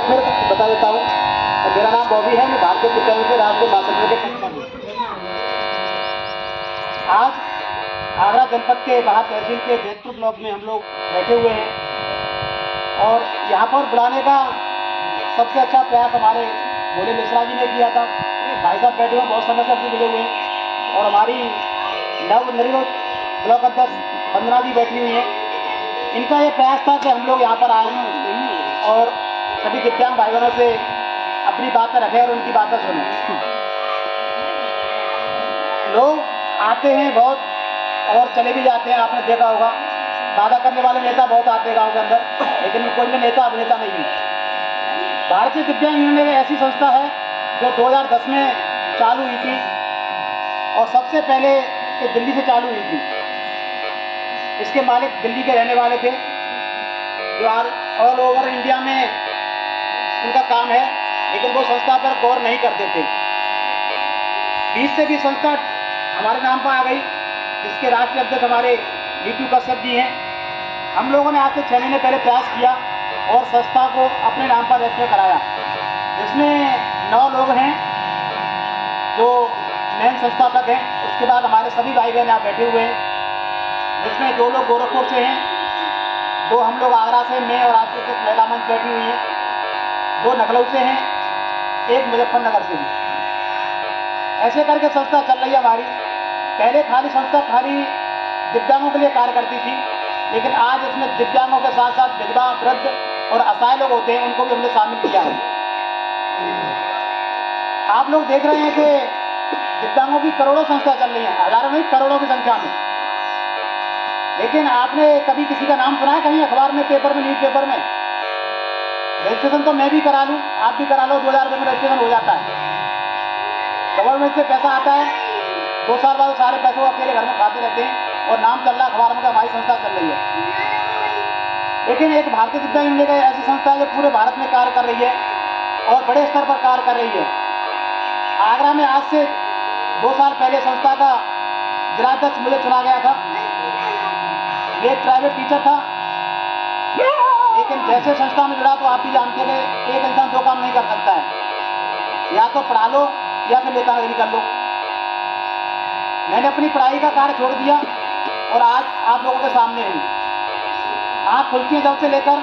फिर बता देता हूँ। मेरा नाम बॉबी है, मैं भारतीय विद्यालय से राष्ट्रीय महासंघ के संस्थापक हूँ। आज आगरा जनपद के बाहर तहसील के जैतपुर ब्लॉक में हम लोग बैठे हुए हैं और यहाँ पर बुलाने का सबसे अच्छा प्रयास हमारे भोले मिश्रा जी ने किया था। भाई साहब बैठे हुए बहुत समय से हमसे जुड़े हुए हैं और हमारी नवनिर्मित ब्लॉक अध्यक्ष वंदना जी बैठी हुई हैं। इनका ये प्रयास था कि हम लोग यहाँ पर आए और सभी दिव्यांग भाई बहनों से अपनी बातें रखें और उनकी बातें सुनें। लोग आते हैं बहुत और चले भी जाते हैं, आपने देखा होगा। वादा करने वाले नेता बहुत आते हैं गांव के अंदर, लेकिन कोई भी नेता अभिनेता नहीं है। भारतीय दिव्यांग यूनियन एक ऐसी संस्था है जो 2010 में चालू हुई थी और सबसे पहले ये दिल्ली से चालू हुई थी। इसके मालिक दिल्ली के रहने वाले थे जो ऑल ओवर इंडिया में उनका काम है, लेकिन वो संस्था पर गौर नहीं करते थे। 20 से भी संस्था हमारे नाम पर आ गई, जिसके राष्ट्रीय अध्यक्ष हमारे नीतू कश्यप जी हैं। हम लोगों ने आज से 6 महीने पहले प्रयास किया और संस्था को अपने नाम पर रजिस्टर कराया। इसमें 9 लोग हैं जो मेन संस्थापक हैं। उसके बाद हमारे सभी भाई बहन यहाँ बैठे हुए हैं, जिसमें 2 लोग गोरखपुर से हैं, 2 हम लोग आगरा से, मैं और आज तक महिला मंच बैठी हुई हैं, 2 लखनऊ से हैं, 1 मुजफ्फरनगर से भी। ऐसे करके संस्था चल रही है हमारी। पहले खाली संस्था खाली दिव्यांगों के लिए कार्य करती थी, लेकिन आज इसमें दिव्यांगों के साथ साथ विधवा, वृद्ध और असहाय लोग होते हैं, उनको भी हमने शामिल किया है। आप लोग देख रहे हैं कि दिव्यांगों की करोड़ों संस्था चल रही हैं, हजारों नहीं करोड़ों की संख्या में। लेकिन आपने कभी किसी का नाम सुना है कहीं अखबार में, पेपर में, न्यूज पेपर में? रजिस्ट्रेशन तो मैं भी करा लूँ, आप भी करा लो, 2000 रुपये में रजिस्ट्रेशन हो जाता है। गवर्नमेंट से पैसा आता है, 2 साल बाद सारे पैसे वो अकेले घर में खाते रहते हैं और नाम चल रहा है अखबार में कि हमारी संस्था चल रही है। लेकिन एक भारतीय दिव्यांग यूनियन एक ऐसी संस्था है जो पूरे भारत में कार्य कर रही है और बड़े स्तर पर कार्य कर रही है। आगरा में आज से 2 साल पहले संस्था का जिलाध्यक्ष मुझे चुना गया था। मैं एक प्राइवेट टीचर था, लेकिन जैसे संस्था में जुड़ा तो आप भी जानते हैं कि एक इंसान 2 काम नहीं कर सकता है, या तो पढ़ा लो या फिर नेतागिरी कर लो। मैंने अपनी पढ़ाई का कार्य छोड़ दिया और आज आप लोगों के सामने हूँ। आँख खुलती है जब से लेकर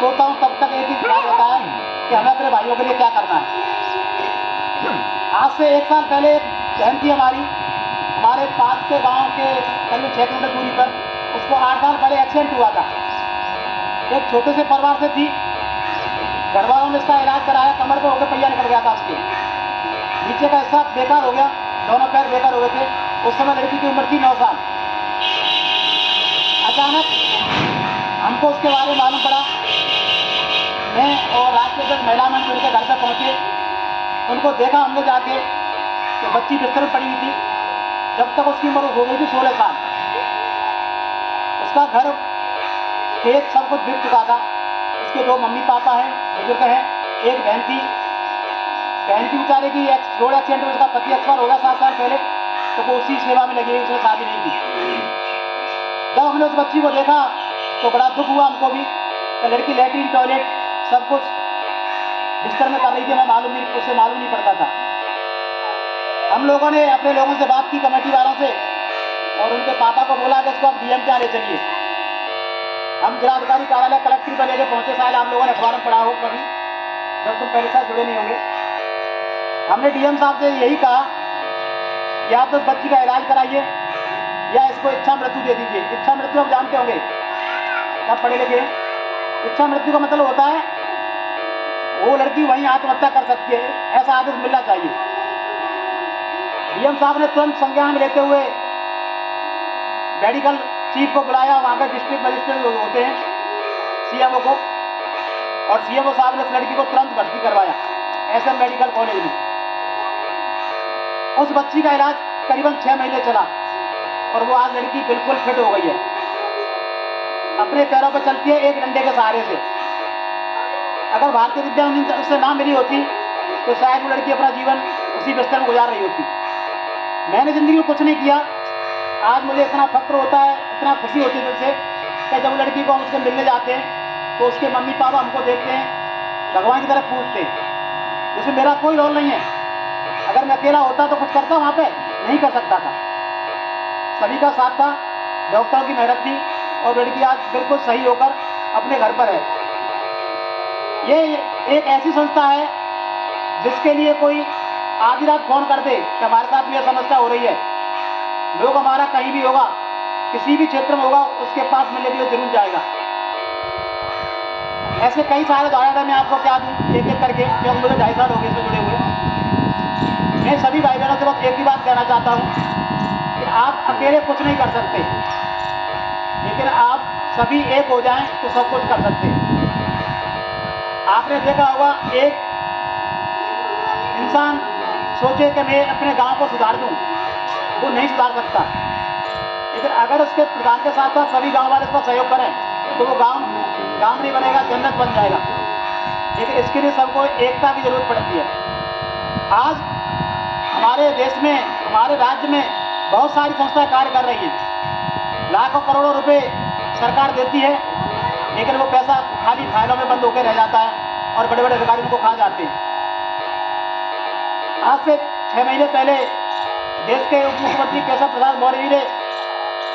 सोता हूँ तब तक एक ही बात होता है कि हमें अपने भाइयों के लिए क्या करना है। आज से 1 साल पहले एक बहन थी हमारे पास के गांव के करीब 6 किलोमीटर दूरी पर, उसको 8 साल पहले एक्सीडेंट हुआ था। एक छोटे से परिवार से थी, घर वालों ने इसका इलाज कराया, कमर पे होकर पहिया निकल गया था उसके, नीचे का हिस्सा बेकार हो गया, दोनों पैर बेकार हो गए थे। उस समय लड़की की उम्र थी 9 साल। अचानक हमको उसके बारे में मालूम पड़ा। मैं और राष्ट्रीय महिला मंच उनके घर पर पहुँचे, उनको देखा हमने जाके कि बच्ची बिस्तर में पड़ी हुई थी। जब तक उसकी उम्र हो गई थी 16 साल। उसका घर, खेत सब कुछ बिक चुका था। उसके 2 मम्मी पापा हैं, बुजुर्ग हैं, एक बहन थी। बहन की बेचारे की रोड एक्सीडेंट में उसका पति एक्सपायर हो गया 7 साल पहले, तो वो उसी सेवा में लगी हुई, उसने शादी नहीं की। जब हमने उस बच्ची को देखा तो बड़ा दुख हुआ हमको भी। तो लड़की लैट्रिन टॉयलेट सब कुछ बिस्तर में कर रही थी, उससे मालूम नहीं पड़ता था। हम लोगों ने अपने लोगों से बात की, कमेटी वालों से, और उनके पापा को बोला कि इसको आप डीएम के यहाँ ले चलिए। हम जिलाधिकारी कार्यालय कलेक्ट्रेट पर लेके पहुंचे। शायद आप लोगों ने अखबार में पढ़ा हो कभी, जब तुम पहले साथ जुड़े नहीं होंगे। हमने डीएम साहब से यही कहा कि आप तो बच्ची का इलाज कराइए या इसको इच्छा मृत्यु दे दीजिए। इच्छा मृत्यु आप जानते होंगे, सब पढ़े लिखे। इच्छा मृत्यु का मतलब होता है वो लड़की वहीं आत्महत्या कर सकती है, ऐसा आदेश मिलना चाहिए। डीएम साहब ने तुरंत संज्ञान में लेते हुए मेडिकल चीफ को बुलाया, वहाँ पे डिस्ट्रिक्ट मजिस्ट्रेट होते हैं, सीएमओ को, और सीएमओ साहब ने उस लड़की को तुरंत भर्ती करवाया एसएम मेडिकल कॉलेज में। उस बच्ची का इलाज करीबन 6 महीने चला और वो आज लड़की बिल्कुल फिट हो गई है, अपने पैरों पर चलती है, एक डंडे के सहारे से। अगर भारतीय दिव्यांग यूनियन उससे ना मिली होती तो शायद वो लड़की अपना जीवन उसी बिस्तर में गुजार रही होती। मैंने जिंदगी में कुछ नहीं किया, आज मुझे इतना फक्र होता है, इतना खुशी होती है दिल से कि जब लड़की को हम उससे मिलने जाते हैं तो उसके मम्मी पापा हमको देखते हैं भगवान की तरफ पूजते हैं। इसमें मेरा कोई रोल नहीं है। अगर मैं अकेला होता तो कुछ करता वहाँ पे नहीं कर सकता था। सभी का साथ था, डॉक्टरों की मेहनत थी और लड़की आज बिल्कुल सही होकर अपने घर पर है। ये एक ऐसी संस्था है जिसके लिए कोई आधी रात फोन कर दे कि हमारे साथ भी यह समस्या हो रही है, लोग हमारा कहीं भी होगा, किसी भी क्षेत्र में होगा, उसके पास मिलने के लिए जरूर जाएगा। ऐसे कई सारे उदाहरण मैं आपको क्या दूं एक एक करके, क्योंकि मुझे 2.5 साल हो गए इसमें जुड़े हुए। मैं सभी भाई बहनों से बस एक ही बात कहना चाहता हूं कि आप अकेले कुछ नहीं कर सकते, लेकिन आप सभी एक हो जाएं तो सब कुछ कर सकते हैं। आपने देखा होगा, एक इंसान सोचे कि मैं अपने गांव को सुधार दूं, वो नहीं सुधार सकता, लेकिन अगर उसके प्रधान के साथ साथ सभी गांव वाले उसका सहयोग करें तो वो गांव नहीं बनेगा, जन्नत बन जाएगा। लेकिन इसके लिए सबको एकता की जरूरत पड़ती है। आज हमारे देश में, हमारे राज्य में बहुत सारी संस्थाएं कार्य कर रही हैं। लाखों करोड़ों रुपए सरकार देती है, लेकिन वो पैसा खाली फाइलों में बंद होकर रह जाता है और बड़े बड़े अधिकारी उनको खा जाते हैं। आज से 6 महीने पहले देश के उप मुख्यमंत्री केशव प्रसाद मौर्य जी ने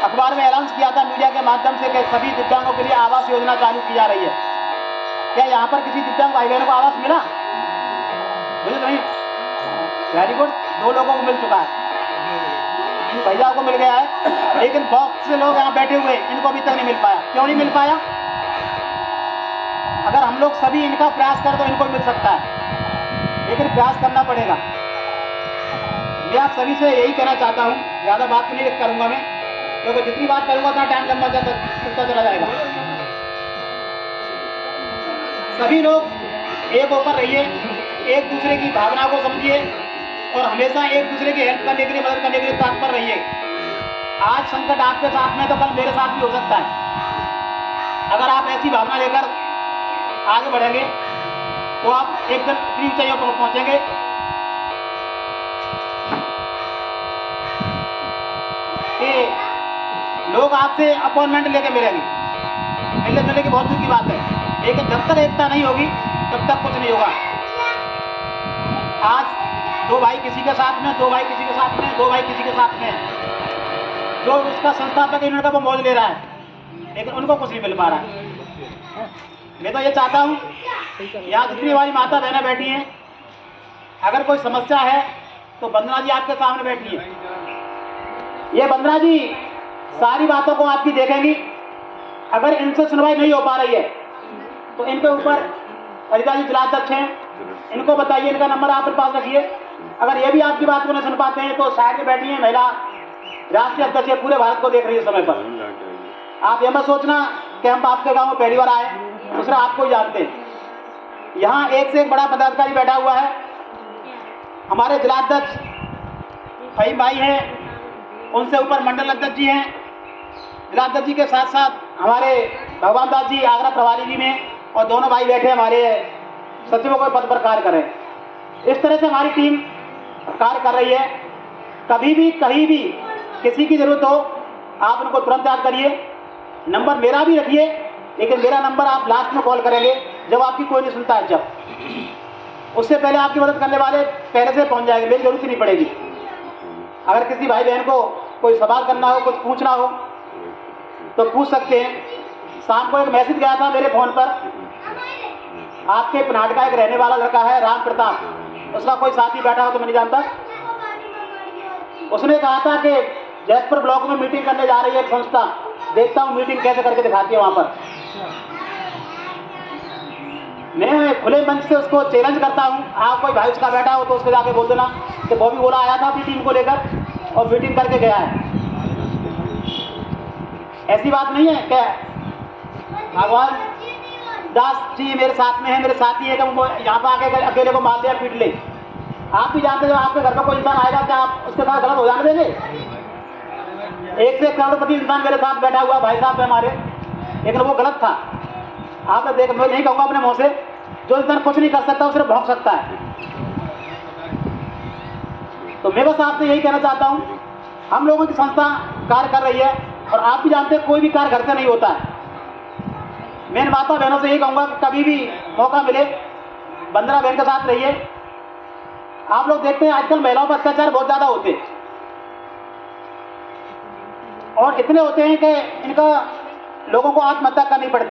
अखबार में ऐलान किया था मीडिया के माध्यम से कि सभी दिव्यांगों के लिए आवास योजना चालू की जा रही है। क्या यहाँ पर किसी दिव्यांग भाई बहनों को आवास मिला? मुझे नहीं। वेरी गुड, 2 लोगों को मिल चुका है, इन भैया को मिल गया है, लेकिन बहुत से लोग यहाँ बैठे हुए इनको अभी तक नहीं मिल पाया। क्यों नहीं मिल पाया? अगर हम लोग सभी इनका प्रयास करें तो इनको मिल सकता है, लेकिन प्रयास करना पड़ेगा। मैं आप सभी से यही कहना चाहता हूँ, ज़्यादा बात नहीं करूँगा मैं, क्योंकि जितनी बात करूँगा उतना टाइम लंबा चलता चला जाएगा। सभी लोग एक होकर रहिए, एक दूसरे की भावना को समझिए और हमेशा एक दूसरे की हेल्प करने के लिए, मदद करने के लिए तत्पर रहिए। आज संकट आपके साथ में तो कल मेरे साथ भी हो सकता है। अगर आप ऐसी भावना लेकर आगे बढ़ेंगे तो आप एक दिन इतनी ऊंचाइयों पर पहुंचेंगे। कि लोग आपसे अपॉइंटमेंट लेके मिलेंगे, मिलने जुलने की बहुत दूर की बात है, लेकिन जब तक एकता नहीं होगी तब तक कुछ नहीं होगा। आज 2 भाई किसी के साथ में, 2 भाई किसी के साथ में, 2 भाई किसी के साथ में, जो उसका संस्थापक यूनियन का वो मौज ले रहा है, लेकिन उनको कुछ नहीं मिल पा रहा है। मैं तो ये चाहता हूँ, यहाँ जितनी हमारी माता बहनें बैठी हैं, अगर कोई समस्या है तो वंदना जी आपके सामने बैठी है। ये वंदना जी सारी बातों को आपकी देखेंगी। अगर इनसे सुनवाई नहीं हो पा रही है तो इनके ऊपर हरिदा जी जिलाध्यक्ष हैं, इनको बताइए, इनका नंबर आप अपने पास रखिए। अगर ये भी आपकी बात को नहीं सुन पाते हैं तो साइड में बैठी है महिला राष्ट्रीय अध्यक्ष है, पूरे भारत को देख रही है समय पर। आप ये मत सोचना कि हम आपके गांव में पहली बार आए, दूसरा आपको ही जानते हैं। यहाँ एक से एक बड़ा पदाधिकारी बैठा हुआ है। हमारे जिलाध्यक्ष फहीम भाई हैं, उनसे ऊपर मंडल अध्यक्ष जी हैं। जिलाध्यक्ष जी के साथ साथ हमारे भगवान दास जी आगरा प्रभारी जी में, और दोनों भाई बैठे हमारे सचिवों के पद पर कार्य करें। इस तरह से हमारी टीम कार्य कर रही है। कभी भी कहीं भी किसी की जरूरत हो आप उनको तुरंत याद करिए। नंबर मेरा भी रखिए, लेकिन मेरा नंबर आप लास्ट में कॉल करेंगे जब आपकी कोई नहीं सुनता है। जब उससे पहले आपकी मदद करने वाले पहले से पहुंच जाएंगे, मेरी जरूरत ही नहीं पड़ेगी। अगर किसी भाई बहन को कोई सवाल करना हो, कुछ पूछना हो तो पूछ सकते हैं। शाम को एक मैसेज गया था मेरे फोन पर, आपके पनाट का एक रहने वाला लड़का है राम प्रताप, उसका कोई साथी बैठा हो तो मैं नहीं जानता, उसने कहा था कि जयपुर ब्लॉक में मीटिंग करने जा रही है एक संस्था, देखता हूँ मीटिंग कैसे करके दिखाती है वहां पर। मैं खुले मंच से उसको चैलेंज करता हूँ, आप कोई भाई उसका बैठा हो तो उसको जाके बोल देना कि बॉबी बोला आया था अपनी टीम को लेकर और मीटिंग करके गया है। ऐसी बात नहीं है क्या भगवान दास जी मेरे साथ में है, मेरे साथी है कि वो यहाँ पर आके अकेले को मार दिया, पीट ले। आप भी जानते हो आपके घर का कोई इंसान आएगा क्या आप उसके साथ गलत हो जाने देंगे? एक से एक करोड़पति इंसान मेरे साथ बैठा हुआ भाई साहब हमारे, लेकिन वो गलत था। आपने देख, मैं नहीं कहूँगा अपने मुँह से, जो इंसान कुछ नहीं कर सकता वो सिर्फ भौंक सकता है। तो मैं बस आपसे यही कहना चाहता हूँ, हम लोगों की संस्था कार्य कर रही है और आप भी जानते हैं कोई भी कार्य घर से नहीं होता है। मैं इन माता बहनों से यही कहूँगा कि कभी भी मौका मिले वंदना बहन के साथ रहिए। आप लोग देखते हैं आजकल महिलाओं पर अत्याचार बहुत ज्यादा होते हैं और इतने होते हैं कि इनका लोगों को आत्महत्या करनी पड़ती है।